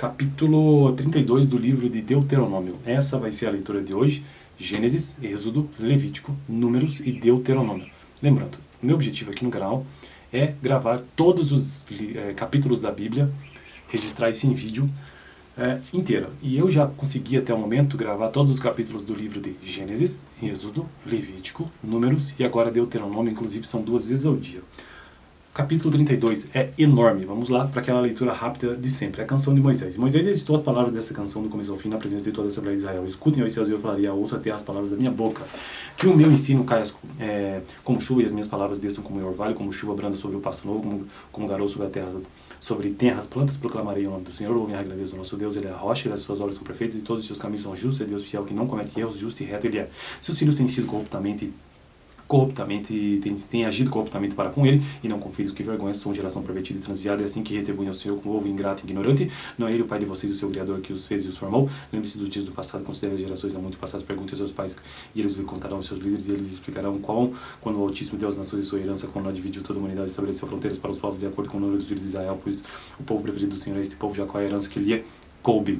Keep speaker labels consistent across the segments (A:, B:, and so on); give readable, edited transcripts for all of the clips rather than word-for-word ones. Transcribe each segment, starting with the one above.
A: capítulo 32 do livro de Deuteronômio. Essa vai ser a leitura de hoje: Gênesis, Êxodo, Levítico, Números e Deuteronômio. Lembrando, o meu objetivo aqui no canal é gravar todos os capítulos da Bíblia, registrar isso em vídeo inteiro. E eu já consegui até o momento gravar todos os capítulos do livro de Gênesis, Êxodo, Levítico, Números e agora Deuteronômio, inclusive são 2 vezes ao dia. Capítulo 32 é enorme. Vamos lá para aquela leitura rápida de sempre. A canção de Moisés. Moisés editou as palavras dessa canção do começo ao fim na presença de toda a Assembleia de Israel. Escutem, ó céus, e eu falaria, ouça até as palavras da minha boca. Que o meu ensino caia como chuva e as minhas palavras desçam como orvalho, como chuva branda sobre o pasto novo, como garoto sobre a terra. Sobre terras plantas proclamarei o nome do Senhor. Louvem a grandeza do nosso Deus. Ele é a rocha, e as suas obras são perfeitas, e todos os seus caminhos são justos. É Deus fiel que não comete erros, justo e reto ele é. Seus filhos têm sido tem agido corruptamente para com ele, e não com filhos que vergonha, são geração pervertida e transviada, é assim que retribuem ao Senhor como ovo ingrato e ignorante. Não é ele o pai de vocês, o seu Criador, que os fez e os formou? Lembre-se dos dias do passado, considere as gerações há muito passadas, pergunte aos seus pais, e eles lhe contarão aos seus líderes, e eles explicarão quando o Altíssimo Deus nasceu de sua herança, quando não dividiu toda a humanidade, estabeleceu fronteiras para os povos de acordo com o número dos filhos de Israel, pois o povo preferido do Senhor é este povo, Jacó é a herança que lhe coube.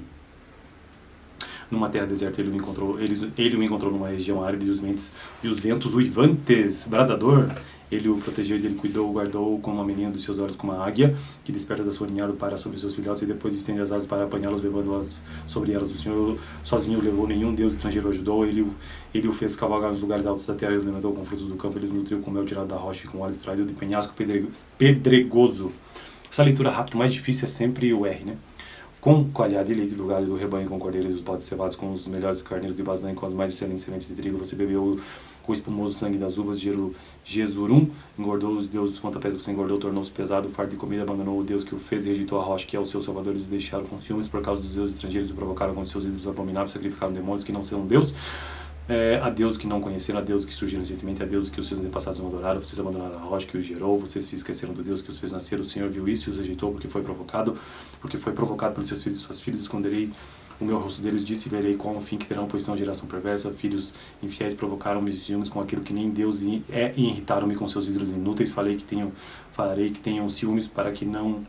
A: Numa terra deserta ele o encontrou numa região árida, e os ventos uivantes, bradador, ele o protegeu e dele cuidou, o guardou como uma menina dos seus olhos, como uma águia que desperta da sua ninhada para sobre seus filhotes e depois estende as asas para apanhá-los, levando-as sobre elas. O Senhor sozinho o levou, nenhum Deus estrangeiro o ajudou. Ele o fez cavalgar nos lugares altos da terra, ele o alimentou com frutos do campo, ele os nutriu com mel tirado da rocha e com óleo extraído de penhasco pedregoso. Essa leitura rápida, o mais difícil é sempre o R, né? Com coalhada e leite do gado do rebanho, com cordeiro e dos bodes cevados, com os melhores carneiros de Bazã, com as mais excelentes sementes de trigo, você bebeu o espumoso sangue das uvas de Jesurum, engordou os deuses dos pontapés, você engordou, tornou-se pesado, farto de comida, abandonou o Deus que o fez e rejeitou a rocha, que é o seu Salvador, eles o deixaram com ciúmes por causa dos deuses estrangeiros, o provocaram com seus ídolos abomináveis, sacrificaram demônios que não são Deus, a deuses que não conheceram, a deuses que surgiram recentemente, a deuses que os seus antepassados não adoraram, vocês abandonaram a rocha que os gerou, vocês se esqueceram do Deus que os fez nascer, o Senhor viu isso e os rejeitou porque foi provocado pelos seus filhos e suas filhas, esconderei o meu rosto deles, disse, e verei qual o fim que terão, pois são geração perversa, filhos infiéis, provocaram-me ciúmes com aquilo que nem Deus e irritaram-me com seus ídolos inúteis, farei que tenham ciúmes para que não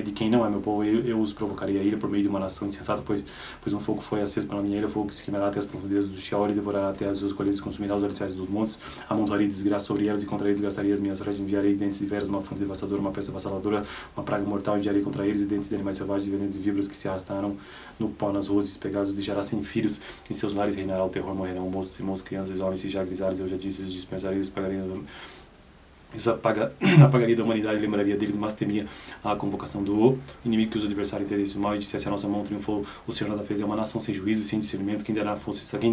A: de quem não é meu povo, eu os provocaria a ira por meio de uma nação insensata, pois um fogo foi aceso pela minha ira, fogo que se queimará até as profundezas do Sheol, e devorará até as suas colheitas, consumirá os alicerces dos montes, amontoarei desgraça sobre elas, e contra eles gastaria as minhas flechas, enviarei dentes de veras, uma fonte devastadora, uma peste avassaladora, uma praga mortal, enviarei contra eles, e dentes de animais selvagens, e veneno de víboras que se arrastaram no pó nas ruas, despegados, deixará sem filhos, em seus lares reinará o terror, morrerão moços, irmãos, crianças, homens, e já grisalhos, eu já disse, os dispensarei, os pagarei apagaria da humanidade, lembraria deles, mas temia a convocação do inimigo que os adversários interesse mal e dissesse a nossa mão triunfou, o Senhor nada fez, é uma nação sem juízo e sem discernimento, quem dera fosse sábio,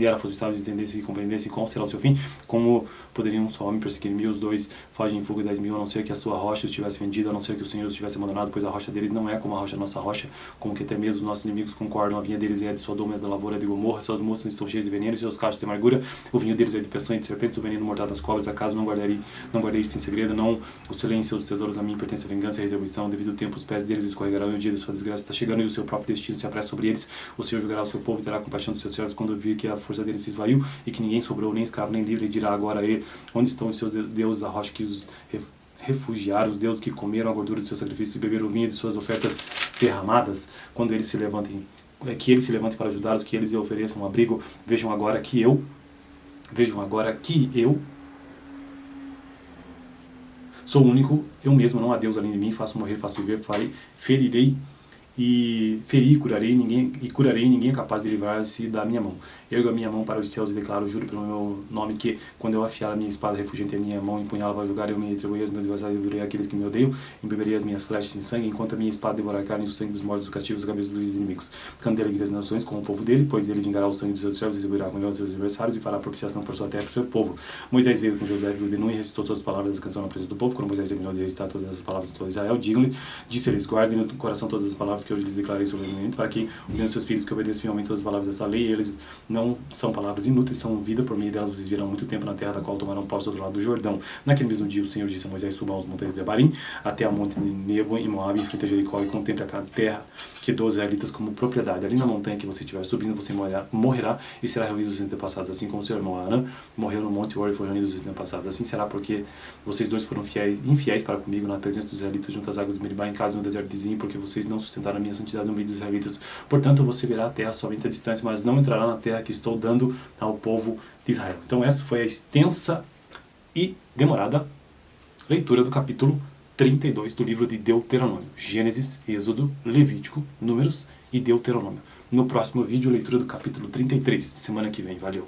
A: entendesse e compreendesse qual será o seu fim, como poderia um só homem perseguir 1000, os dois fogem em fuga 10.000, a não ser que a sua rocha os tivesse vendido, a não ser que o Senhor os tivesse abandonado, pois a rocha deles não é como a rocha nossa rocha, como que até mesmo os nossos inimigos concordam, a vinha deles é de Sodoma, da lavoura de Gomorra, suas moças estão cheias de veneno, seus cachos de amargura, o vinho deles é de peçonha de serpentes, o veneno mortal das cobras, acaso não guardei isso em segredo, não o silêncio dos tesouros a mim pertence a vingança e a retribuição, devido ao tempo os pés deles escorregarão e o dia da sua desgraça está chegando e o seu próprio destino se apressa sobre eles, o Senhor julgará o seu povo e terá compaixão dos seus servos quando vir que a força deles se esvaiu e que ninguém sobrou, nem escravo nem livre, e dirá agora a ele, onde estão os seus deuses, a rocha que os refugiaram, os deuses que comeram a gordura de seus sacrifícios e beberam o vinho de suas ofertas derramadas, quando eles se levantem, que eles se levantem para ajudá-los, que eles lhe ofereçam um abrigo, vejam agora que eu sou único, eu mesmo, não há Deus além de mim, faço morrer, faço viver, ferirei e curarei, ninguém é capaz de livrar-se da minha mão. Ergo a minha mão para os céus e declaro, juro pelo meu nome, que quando eu afiar a minha espada refugiante a minha mão e empunhá-la para julgar, eu me retribuirei aos meus adversários e durei aqueles que me odeiam, embeberei as minhas flechas em sangue, enquanto a minha espada devorar a carne e o sangue dos mortos, dos cativos, os cabeças dos inimigos. Cante alegria das nações com o povo dele, pois ele vingará o sangue dos seus servos e distribuirá com os seus adversários e fará propiciação por sua terra e por seu povo. Moisés veio com Josué, filho de Nun, e recitou todas as palavras da canção na presença do povo. Quando Moisés terminou de recitar todas as palavras de todo Israel, disse-lhes, guardem no coração todas as palavras que hoje lhes declarei sobre o momento, para que ordenem seus filhos que obedeçam fielmente todas as palavras dessa lei, e eles não são palavras inúteis, são vida, por meio delas vocês virão muito tempo na terra da qual tomarão posse do outro lado do Jordão. Naquele mesmo dia o Senhor disse a Moisés, suba aos montanhas de Abarim, até a monte de Nebo em Moabe, em frente a Jericó, e contemple a terra que dou os israelitas como propriedade. Ali na montanha que você estiver subindo, você morrerá e será reunido dos antepassados, assim como seu irmão Arã morreu no Monte Hor e foi reunido dos antepassados. Assim será porque vocês dois foram infiéis para comigo na presença dos israelitas junto às águas de Meribá em casa no deserto de Zim, porque vocês não sustentaram a minha santidade no meio dos israelitas. Portanto, você verá a terra somente à distância, mas não entrará na terra que estou dando ao povo de Israel. Então essa foi a extensa e demorada leitura do capítulo 32 do livro de Deuteronômio. Gênesis, Êxodo, Levítico, Números e Deuteronômio. No próximo vídeo, leitura do capítulo 33, semana que vem. Valeu!